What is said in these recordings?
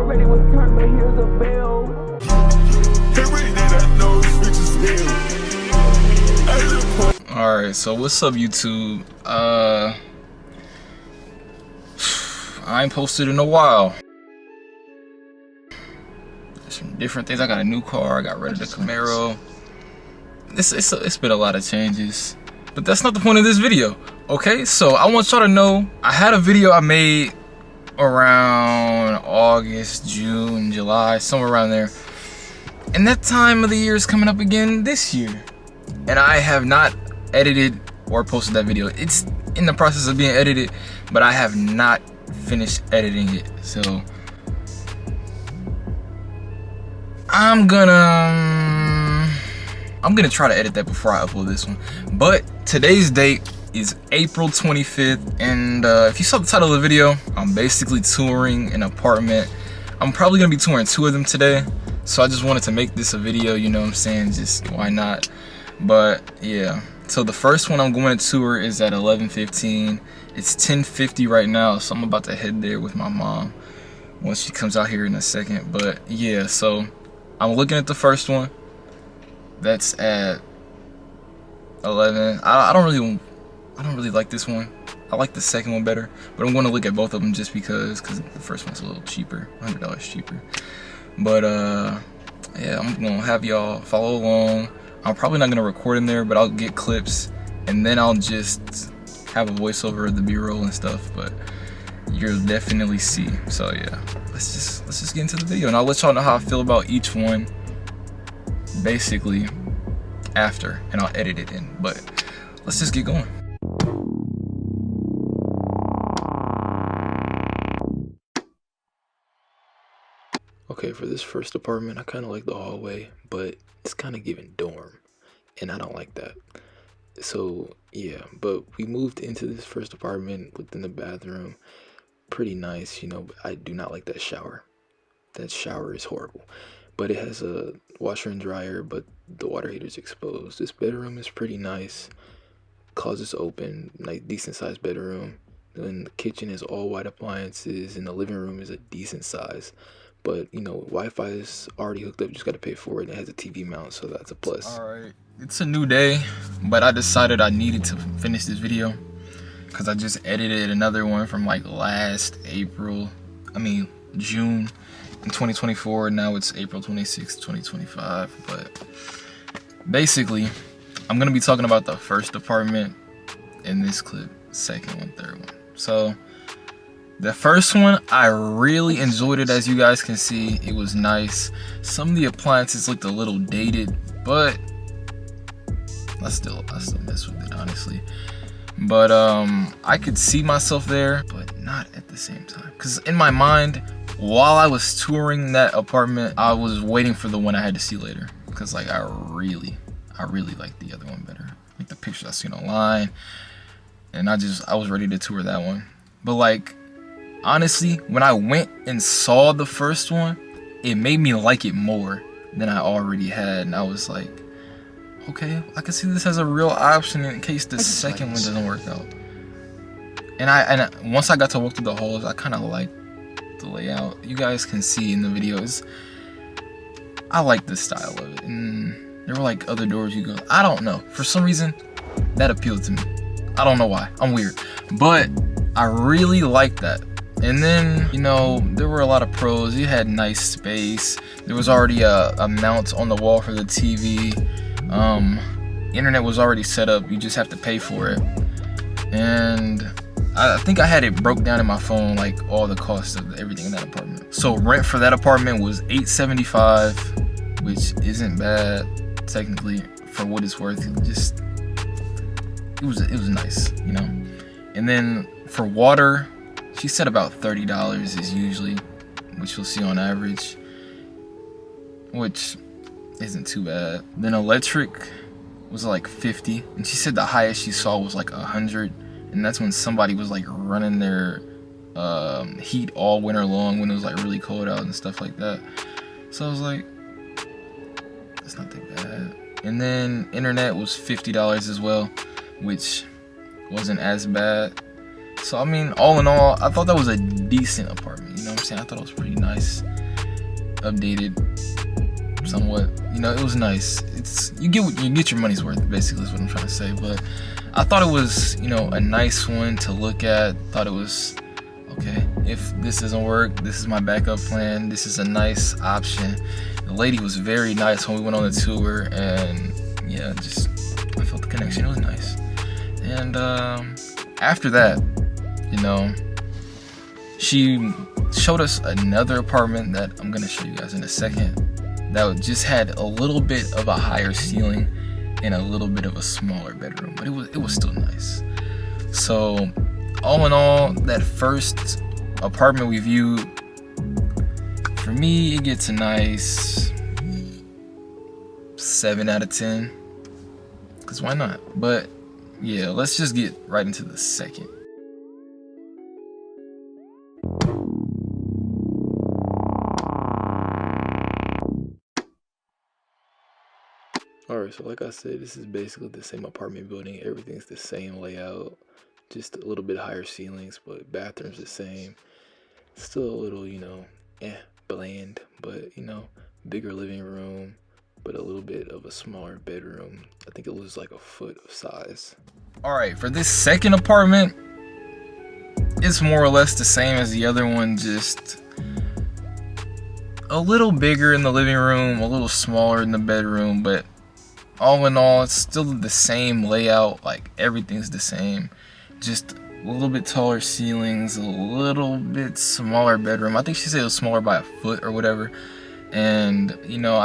already was turned, but here's a bell. Alright, so what's up, YouTube? I ain't posted in a while. Some different things. I got a new car. I got rid of the Camaro. It's been a lot of changes, but that's not the point of this video. Okay, so I want y'all to know I had a video I made around August, June, July, somewhere around there, and that time of the year is coming up again this year, and I have not edited or posted that video. It's in the process of being edited, but I have not finished editing it, so I'm gonna try to edit that before I upload this one. But today's date is April 25th, and if you saw the title of the video, I'm basically touring an apartment. I'm probably gonna be touring 2 of them today, so I just wanted to make this a video, you know what I'm saying, just why not. But yeah, so the first one I'm going to tour is at 11:15. It's 10:50 right now, so I'm about to head there with my mom once she comes out here in a second. But yeah, so I'm looking at the first one. That's at 11. I don't really like this one. I like the second one better, but I'm going to look at both of them just because the first one's a little cheaper, $100 cheaper. But yeah, I'm gonna have y'all follow along. I'm probably not gonna record in there, but I'll get clips and then I'll just have a voiceover of the B-roll and stuff. But you'll definitely see. So yeah, let's just get into the video, and I'll let y'all know how I feel about each one basically after, and I'll edit it in. But let's just get going. Okay, for this first apartment, I kind of like the hallway, but it's kind of giving dorm, and I don't like that. So yeah, but we moved into this first apartment within the bathroom. Pretty nice, you know, but I do not like that shower. That shower is horrible. But it has a washer and dryer, but the water heater is exposed. This bedroom is pretty nice. Closet's open, like decent sized bedroom. Then the kitchen is all white appliances, and the living room is a decent size. But you know, Wi-Fi is already hooked up. You just got to pay for it. And it has a TV mount, so that's a plus. All right, it's a new day, but I decided I needed to finish this video because I just edited another one from like June in 2024. Now it's April 26, 2025. But basically, I'm gonna be talking about the first apartment in this clip, second one, third one. So the first one, I really enjoyed it. As you guys can see, it was nice. Some of the appliances looked a little dated, but I still mess with it, honestly. But I could see myself there, but not at the same time. Because in my mind, while I was touring that apartment, I was waiting for the one I had to see later. Because like I really liked the other one better. Like the pictures I seen online, and I was ready to tour that one. But like, honestly, when I went and saw the first one, it made me like it more than I already had. And I was like, okay, I can see this as a real option in case the second one doesn't work out. And once I got to walk through the halls, I kind of liked the layout. You guys can see in the videos, I like the style of it. And there were like other doors you go, I don't know, for some reason that appealed to me. I don't know why, I'm weird, but I really liked that. And then, you know, there were a lot of pros. You had nice space. There was already a mount on the wall for the TV. Internet was already set up. You just have to pay for it. And I think I had it broke down in my phone, like all the costs of everything in that apartment. So rent for that apartment was $875, which isn't bad technically for what it's worth. It was nice, you know. And then for water, she said about $30 is usually, which you'll see on average, which isn't too bad. Then electric was like 50, and she said the highest she saw was like 100, and that's when somebody was like running their heat all winter long when it was like really cold out and stuff like that. So I was like, that's not that bad. And then internet was $50 as well, which wasn't as bad. So I mean, all in all, I thought that was a decent apartment, You know what I'm saying? I thought it was pretty nice, updated somewhat. You know, it was nice. You get your money's worth, basically is what I'm trying to say. But I thought it was, you know, a nice one to look at. Thought it was okay. If this doesn't work, this is my backup plan. This is a nice option. The lady was very nice when we went on the tour, and yeah, just I felt the connection. It was nice. And after that, you know, she showed us another apartment that I'm gonna show you guys in a second, that just had a little bit of a higher ceiling and a little bit of a smaller bedroom, but it was still nice. So all in all, that first apartment we viewed, for me, it gets a nice 7 out of 10, because why not? But yeah, let's just get right into the second. Alright, so like I said, this is basically the same apartment building. Everything's the same layout, just a little bit higher ceilings, but bathrooms the same. Still a little, you know, bland, but you know, bigger living room, but a little bit of a smaller bedroom. I think it was like a foot of size. Alright, for this second apartment, it's more or less the same as the other one, just a little bigger in the living room, a little smaller in the bedroom, but all in all, it's still the same layout. Like, everything's the same, just a little bit taller ceilings, a little bit smaller bedroom. I think she said it was smaller by a foot or whatever. And you know,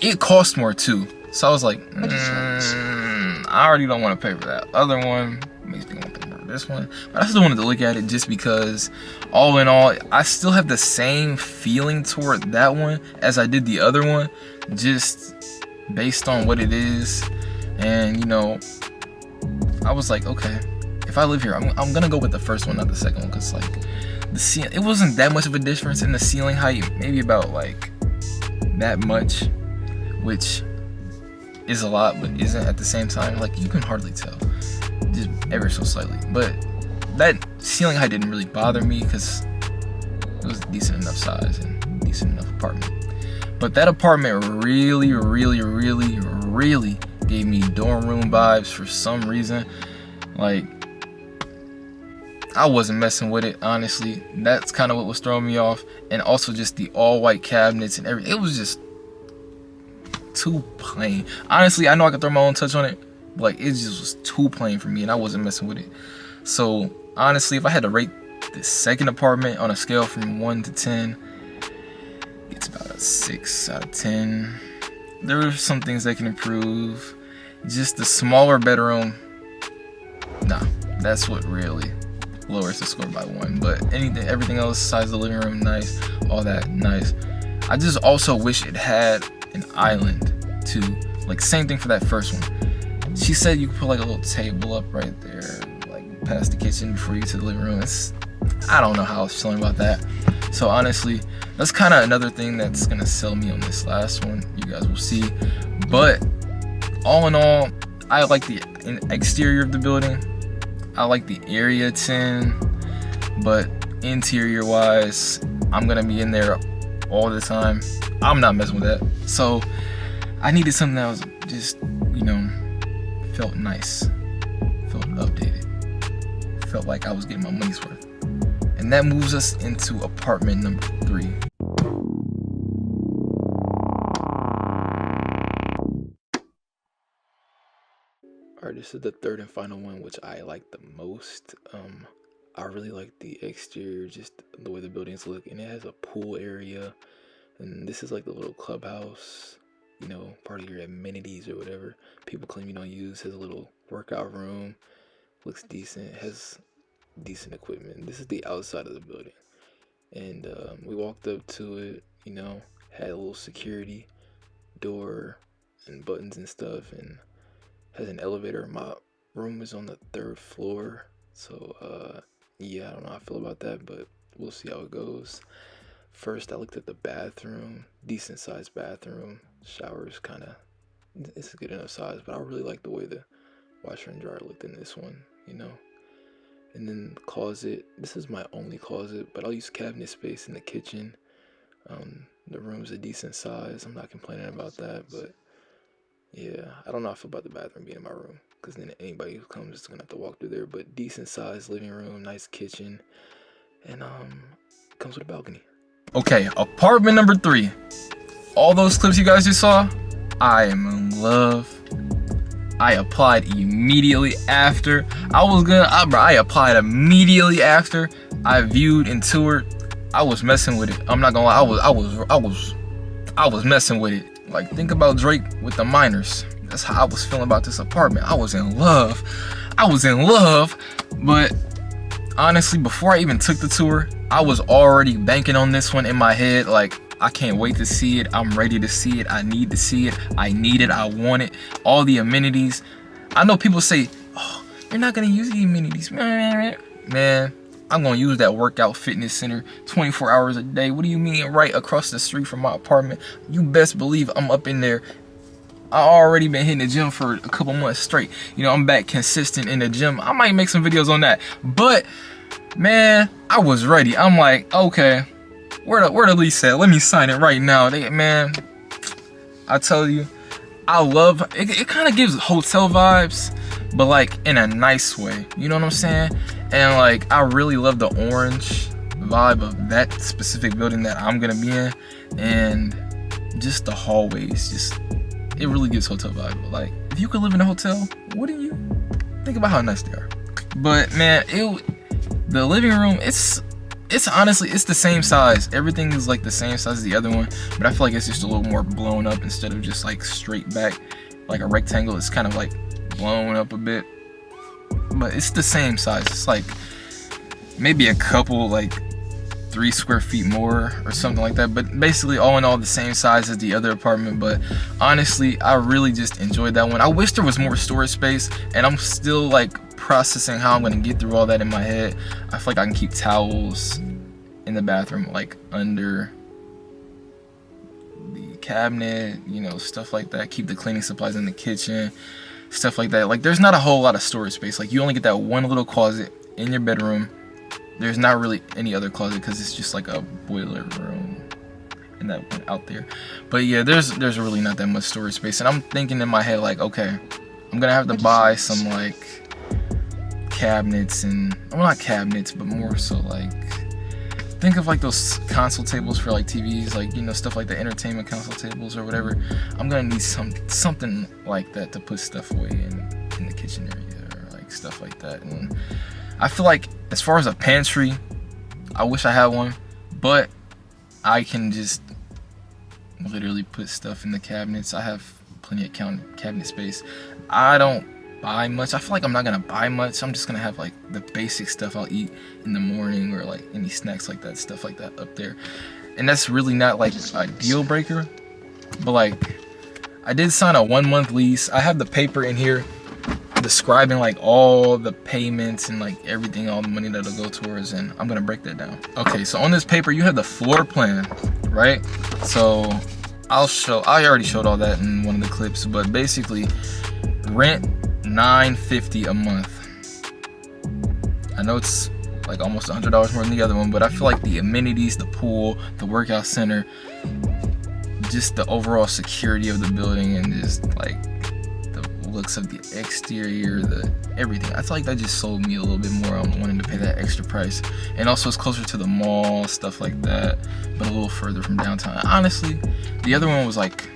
it cost more too, so I was like, I already don't want to pay for that other one. Makes me want to pay for this one, but I still wanted to look at it just because all in all, I still have the same feeling toward that one as I did the other one, just based on what it is. And you know, I was like, okay, if I live here, I'm gonna go with the first one, not the second one, because like it wasn't that much of a difference in the ceiling height, maybe about like that much, which is a lot but isn't at the same time. Like, you can hardly tell, just ever so slightly. But that ceiling height didn't really bother me because it was decent enough size and decent enough apartment. But that apartment really, really, really, really gave me dorm room vibes for some reason. Like, I wasn't messing with it, honestly. That's kind of what was throwing me off. And also just the all white cabinets and everything. It was just too plain. Honestly, I know I could throw my own touch on it, but like, it just was too plain for me, and I wasn't messing with it. So honestly, if I had to rate this second apartment on a scale from 1 to 10, it's about a 6 out of 10. There are some things that can improve. Just the smaller bedroom, nah, that's what really lowers the score by 1. But everything else, size of the living room, nice, all that, nice. I just also wish it had an island too. Like, same thing for that first one. She said you could put like a little table up right there, like past the kitchen before you get to the living room. I don't know how I was feeling about that. So honestly, that's kind of another thing that's gonna sell me on this last one. You guys will see. But all in all, I like the exterior of the building. I like the area 10, but interior wise, I'm gonna be in there all the time. I'm not messing with that. So I needed something that was just, you know, felt nice, felt updated, felt like I was getting my money's worth. And that moves us into apartment number 3. Alright, this is the third and final one, which I like the most. I really like the exterior, just the way the buildings look, and it has a pool area. And this is like the little clubhouse, you know, part of your amenities or whatever people claim you don't use. Has a little workout room, looks decent, has decent equipment. This is the outside of the building, and we walked up to it, you know, had a little security door and buttons and stuff, and has an elevator. My room is on the 3rd floor, so yeah, I don't know how I feel about that, but we'll see how it goes. First, I looked at the bathroom, decent sized bathroom. Shower's it's a good enough size, but I really like the way the washer and dryer looked in this one, you know. And then the closet. This is my only closet, but I'll use cabinet space in the kitchen. The room's a decent size. I'm not complaining about that, but yeah, I don't know how I feel about the bathroom being in my room, because then anybody who comes is gonna have to walk through there. But decent size living room, nice kitchen, and comes with a balcony. Okay, apartment number 3. All those clips you guys just saw, I am in love. I applied immediately after. I applied immediately after I viewed and toured. I was messing with it. I'm not gonna lie, I was messing with it. Like, think about Drake with the minors. That's how I was feeling about this apartment. I was in love. But honestly, before I even took the tour, I was already banking on this one in my head. Like, I can't wait to see it. I'm ready to see it. I need to see it. I need it. I want it. All the amenities. I know people say, oh, you're not gonna use the amenities. Man, I'm gonna use that workout fitness center 24 hours a day. What do you mean? Right across the street from my apartment. You best believe I'm up in there. I already been hitting the gym for a couple months straight. You know, I'm back consistent in the gym. I might make some videos on that. But man, I was ready. I'm like, okay, where the lease at? Let me sign it right now. Man, I tell you, I love it. It kind of gives hotel vibes, but like in a nice way. You know what I'm saying? And like, I really love the orange vibe of that specific building that I'm gonna be in, and just the hallways. Just, it really gives hotel vibe. Like, if you could live in a hotel, wouldn't you? Think about how nice they are. But man, the living room, it's honestly, it's the same size. Everything is like the same size as the other one, but I feel like it's just a little more blown up instead of just like straight back like a rectangle. It's kind of like blown up a bit, but it's the same size. It's like maybe a couple, like 3 square feet more or something like that, but basically all in all the same size as the other apartment. But honestly, I really just enjoyed that one. I wish there was more storage space, and I'm still like processing how I'm gonna get through all that in my head. I feel like I can keep towels in the bathroom, like under the cabinet, you know, stuff like that. Keep the cleaning supplies in the kitchen, stuff like that. Like, there's not a whole lot of storage space. Like, you only get that one little closet in your bedroom. There's not really any other closet because it's just like a boiler room and that one out there. But yeah, there's really not that much storage space. And I'm thinking in my head, like, okay, I'm gonna have to buy some like cabinets, and well, not cabinets, but more so like, think of like those console tables for like TVs, like, you know, stuff like the entertainment console tables or whatever. I'm gonna need something like that to put stuff away in the kitchen area, or like stuff like that. And I feel like as far as a pantry, I wish I had one, but I can just literally put stuff in the cabinets. I have plenty of cabinet space. I don't buy much. I feel like I'm not gonna buy much. I'm just gonna have like the basic stuff I'll eat in the morning, or like any snacks like that, stuff like that up there. And that's really not like a deal breaker, but like, I did sign a 1-month lease. I have the paper in here describing like all the payments and like everything, all the money that'll go towards, and I'm gonna break that down. Okay, so on this paper you have the floor plan, right? So I already showed all that in one of the clips, but basically rent $950 a month. I know it's like almost $100 more than the other one, but I feel like the amenities, the pool, the workout center, just the overall security of the building, and just like the looks of the exterior, the everything, I feel like that just sold me a little bit more on wanting to pay that extra price. And also it's closer to the mall, stuff like that, but a little further from downtown. Honestly, the other one was like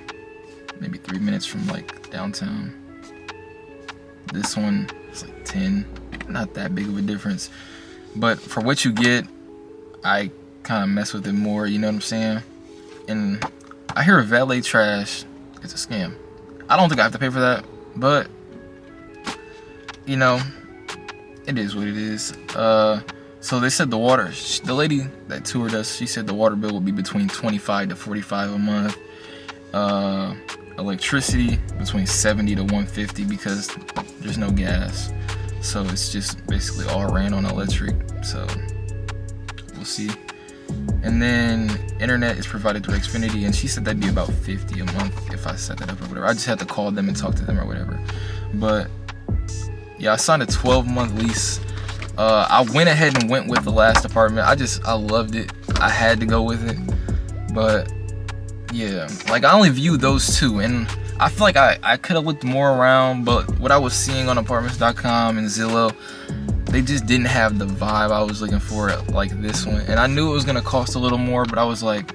maybe 3 minutes from like downtown. This one is like 10, not that big of a difference. But for what you get, I kind of mess with it more, you know what I'm saying? And I hear valet trash, it's a scam. I don't think I have to pay for that, but you know, it is what it is. So they said the lady that toured us, she said the water bill will be between $25 to $45 a month. Electricity between $70 to $150 because there's no gas. So it's just basically all ran on electric. So we'll see. And then internet is provided through Xfinity, and she said that'd be about $50 a month if I set that up or whatever. I just had to call them and talk to them or whatever. But yeah, I signed a 12-month lease. I went ahead and went with the last apartment. I loved it. I had to go with it. But yeah, like I only viewed those two, and I feel like I could have looked more around, but what I was seeing on apartments.com and Zillow, they just didn't have the vibe I was looking for like this one. And I knew it was gonna cost a little more, but I was like,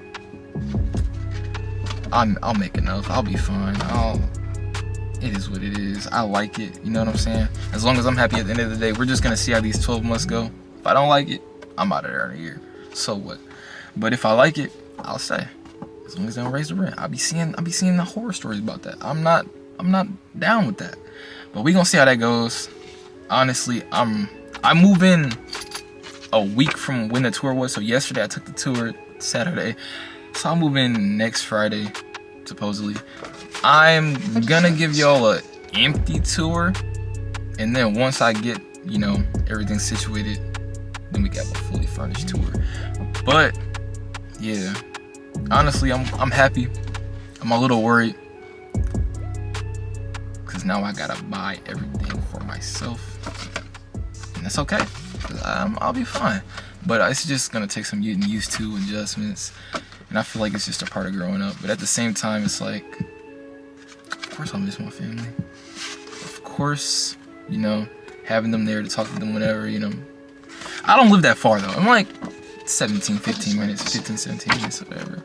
I'll make enough. I'll be fine. It is what it is. I like it. You know what I'm saying? As long as I'm happy at the end of the day, we're just gonna see how these 12 months go. If I don't like it, I'm out of there in a year. So what? But if I like it, I'll stay. As long as they don't raise the rent. I'll be seeing the horror stories about that. I'm not down with that. But we gonna see how that goes. Honestly, I move in a week from when the tour was. So yesterday I took the tour, Saturday. So I'll move in next Friday, supposedly. I'm gonna give y'all an empty tour, and then once I get, you know, everything situated, then we got a fully furnished tour. But yeah, honestly, I'm happy. I'm a little worried because now I gotta buy everything for myself, and that's okay, because I'll be fine. But it's just gonna take some getting used to, adjustments, and I feel like it's just a part of growing up. But at the same time, it's like, of course I miss my family. Of course, you know, having them there to talk to them whenever, you know. I don't live that far though. I'm like 15 minutes, 17 minutes, whatever.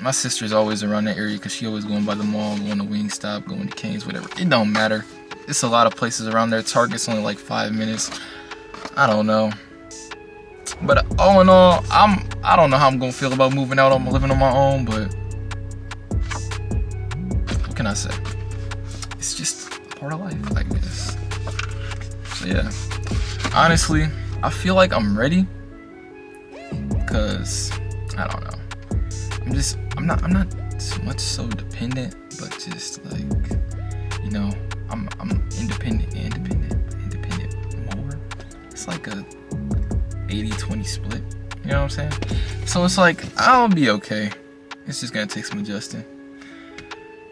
My sister's always around that area because she always going by the mall, going to Wingstop, going to Cane's, whatever. It don't matter. It's a lot of places around there. Target's only like 5 minutes. I don't know. But all in all, I don't know how I'm gonna feel about moving out on living on my own, but what can I say? It's just a part of life, I guess. So yeah. Honestly, I feel like I'm ready. Because I don't know. I'm not so much so dependent, but just like, you know, I'm independent more. It's like a 80-20 split. You know what I'm saying? So it's like, I'll be okay. It's just gonna take some adjusting.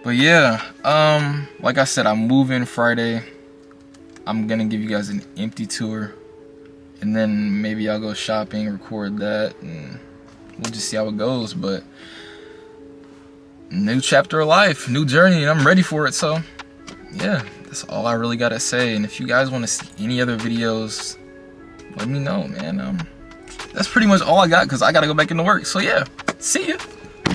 But yeah, like I said, I'm moving Friday. I'm gonna give you guys an empty tour, and then maybe I'll go shopping, record that, and we'll just see how it goes. But new chapter of life, new journey, and I'm ready for it. So yeah, that's all I really gotta say. And if you guys want to see any other videos, let me know, man. That's pretty much all I got, because I gotta go back into work. So yeah, see ya.